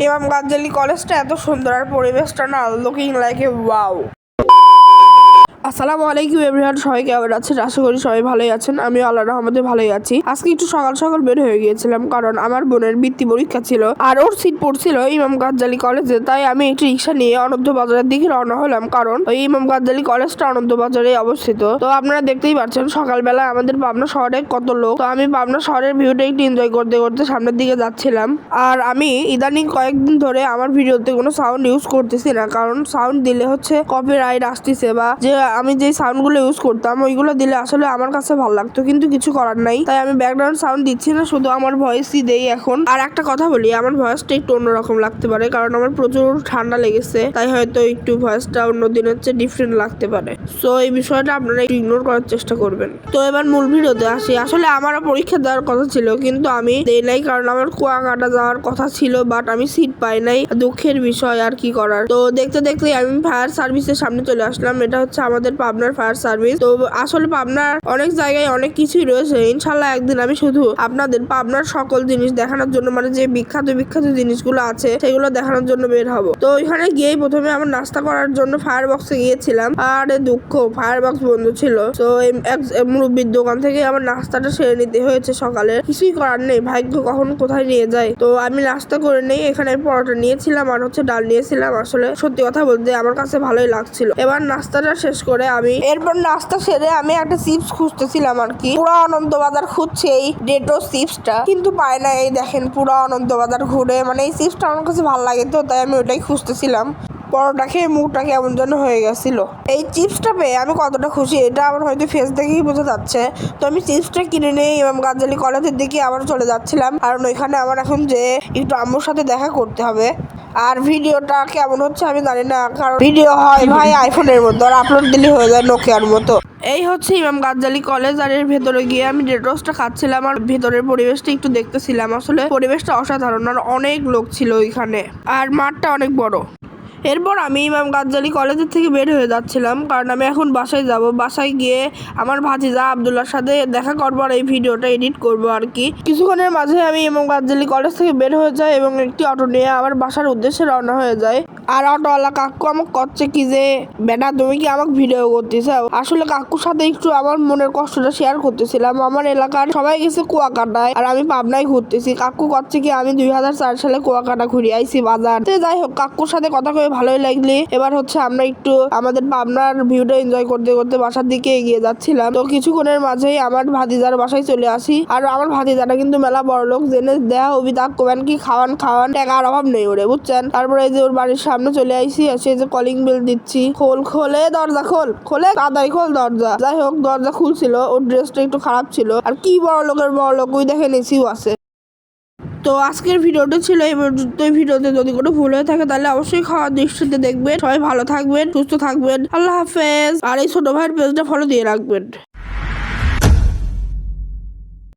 ইমাম গাজ্জালি কলেজটা এত সুন্দর আর পরিবেশটা না লুকিং লাইক এ ওয়াও। আসসালামু আলাইকুম এভরিওয়ান, সবাই কেমন আছেন? আশা করি সবাই ভালোই আছেন। আমিও আল্লাহর রহমতে ভালোই আছি। আজকে একটু সকাল সকাল বের হয়ে গিয়েছিলাম কারণ আমার বোনের বৃত্তি পরীক্ষা ছিল আর ওর সিট পড়ছিল ইমাম গাজ্জালি কলেজে। তাই আমি একটি রিক্সা নিয়ে অনন্ত বাজারের দিকে রওনা হলাম কারণ ওই ইমাম গাজ্জালি কলেজটা অনন্ত বাজারে অবস্থিত। তো আপনারা দেখতেই পাচ্ছেন সকালবেলা আমাদের পাবনা শহরে কত লোক। তো আমি পাবনা শহরের ভিউটা একটু এনজয় করতে করতে সামনের দিকে যাচ্ছিলাম। আর আমি ইদানিং কয়েকদিন ধরে আমার ভিডিওতে কোনো সাউন্ড ইউজ করতেছি না, কারণ সাউন্ড দিলে হচ্ছে কপিরাইট আসতেছে, বা যে আমি যে সাউন্ডগুলো ইউজ করতাম ওইগুলো দিলে আসলে আমার কাছে ভালো লাগতো, কিন্তু কিছু করার নাই। তাই আমি ব্যাকগ্রাউন্ড সাউন্ড দিচ্ছি না, শুধু আমার ভয়েসই দেই এখন। আর একটা কথা বলি, আমার ভয়েসটা একটু অন্যরকম লাগতে পারে কারণ আমার প্রচুর ঠান্ডা লেগেছে, তাই হয়তো একটু ভয়েসটা অন্য দিনের চেয়ে ডিফারেন্ট লাগতে পারে। সো এই বিষয়টা আপনারা একটু ইগনোর করার চেষ্টা করবেন। তো এবার মূল ভিডিওতে আসি। আসলে আমারও পরীক্ষা দেওয়ার কথা ছিল কিন্তু আমি দেই নাই কারণ আমার কুয়াকাটা যাওয়ার কথা ছিল, বাট আমি সিট পাই নাই। দুঃখের বিষয়, আর কি করার। তো দেখতে দেখতে আমি ফায়ার সার্ভিসের সামনে চলে আসলাম। এটা হচ্ছে আমাদের পাবনার ফায়ার সার্ভিস। তো আসলে পাবনার অনেক জায়গায় অনেক কিছুই রয়েছে। ইনশাল্লাহ একদিন আমি শুধু আপনাদের পাবনার সকল জিনিস দেখানোর জন্য, মানে যে বিখ্যাত বিখ্যাত জিনিসগুলো আছে সেগুলো দেখানোর জন্য বের হব। তো ওইখানে গিয়ে প্রথমে আমার নাস্তা করার জন্য ফায়ার বক্সে গিয়েছিলাম। আর দুঃখ, ফায়ার বক্স বন্ধ ছিল। তো এক মুরব্বীর দোকান থেকে আমার নাস্তাটা সেরে নিতে হয়েছে সকালে। কিছুই করার নেই, ভাগ্য কখন কোথায় নিয়ে যায়। তো আমি নাস্তা করে নেই। এখানে পরোটা নিয়েছিলাম আর হচ্ছে ডাল নিয়েছিলাম। আসলে সত্যি কথা বলতে আমার কাছে ভালোই লাগছিল। এবার নাস্তাটা শেষ করে এরপর নাস্তা সেরে আমি একটা চিপস খুঁজতেছিলাম আর কি। পুরো অনন্ত বাজার খুঁজছে এই ডেটো চিপসটা, কিন্তু পায় না। এই দেখেন পুরো অনন্ত বাজার ঘুরে, মানে এই চিপসটা আমার কাছে ভালো লাগে, তো তাই আমি ওটাই খুঁজতেছিলাম। পরোটা খেয়ে মুখটা কেমন যেন হয়ে গেছিল। এই চিপসটা পেয়ে আমি কতটা খুশি এটা আমার হয়তো ফেস দেখেই বোঝা যাচ্ছে। তো আমি চিপসটা কিনে নিয়ে ইমাম গাজ্জালি কলেজের দিকে আবার চলে যাচ্ছিলাম, কারণ ওইখানে আমার এখন যে একটু আম্মুর সাথে দেখা করতে হবে। আর ভিডিওটা কেমন হচ্ছে আমি জানি না, কারণ ভিডিও হয় ভাই আইফোনের মতো আর আপলোড দিলে হয়ে যায় নোকিয়ার মতো। এই হচ্ছে ইমাম গাজ্জালি কলেজ, আর এর ভেতরে গিয়ে আমি ডেটোসটা খাচ্ছিলাম আর ভেতরের পরিবেশটা একটু দেখতেছিলাম। আসলে পরিবেশটা অসাধারণ আর অনেক লোক ছিল ওইখানে, আর মাঠটা অনেক বড়। এরপর আমি ইমাম গাজ্জালি কলেজের থেকে বের হয়ে যাচ্ছিলাম কারণ আমি এখন বাসায় যাব। বাসায় গিয়ে আমার ভাতিজা আব্দুল্লার সাথে দেখা করবো আর এই ভিডিওটা এডিট করবো আর কি। কিছুক্ষণের মাঝে আমি ইমাম গাজ্জালি কলেজ থেকে বের হয়ে যাই এবং একটি অটো নিয়ে আমার বাসার উদ্দেশ্যে রওনা হয়ে যায়। আর অটোওয়ালা কাকু আমাকে করছে কি যে, বেটা তুমি কি আমাকে ভিডিও করতেছো? আসলে কাকুর সাথে একটু আমার মনের কষ্টটা শেয়ার করতেছিলাম। আমার এলাকার সবাই গেছে কুয়াকাটায় আর আমি পাবনায় ঘুরতেছি। কাকু করছে কি আমি 2004 সালে কুয়াকাটা ঘুরে আইছি বাজার। তো যাই হোক, কাকুর সাথে কথা কয়ে ভালোই লাগলি। এবার হচ্ছে আমরা একটু আমাদের পাবনার ভিউটা এনজয় করতে করতে বাসার দিকে এগিয়ে যাচ্ছিলাম। তো কিছুক্ষণের মাঝেই আমার ভাতিজার বাসায় চলে আসি। আর আমার ভাতিজাটা কিন্তু মেলা বড় লোক, জেনে দেয়া হবি তাক কোবেন কি খাওয়ান টাকার অভাব নেই ওরে, বুঝছেন। তারপরে এই যে ওর বাড়ির সামনে চলে আইসি, এসে যে কলিং বেল দিচ্ছি, খোলে দরজা, খোলে তাড়াতাড়ি খোল দরজা। যাই হোক, দরজা খুলছিল। ওর ড্রেসটা একটু খারাপ ছিল, আর কি বড় লোকের বড় লোক, ওই দেখেন এসিও আছে। তো আজকের ভিডিওটা ছিল এই পর্যন্ত। ভিডিওতে যদি কোনো ভুল হয়ে থাকে তাহলে অবশ্যই খাওয়ার দৃষ্টিতে দেখবেন। সবাই ভালো থাকবেন, সুস্থ থাকবেন, আল্লাহ হাফেজ। আর এই ছোট ভাইয়ের পেজটা ফলো দিয়ে রাখবেন।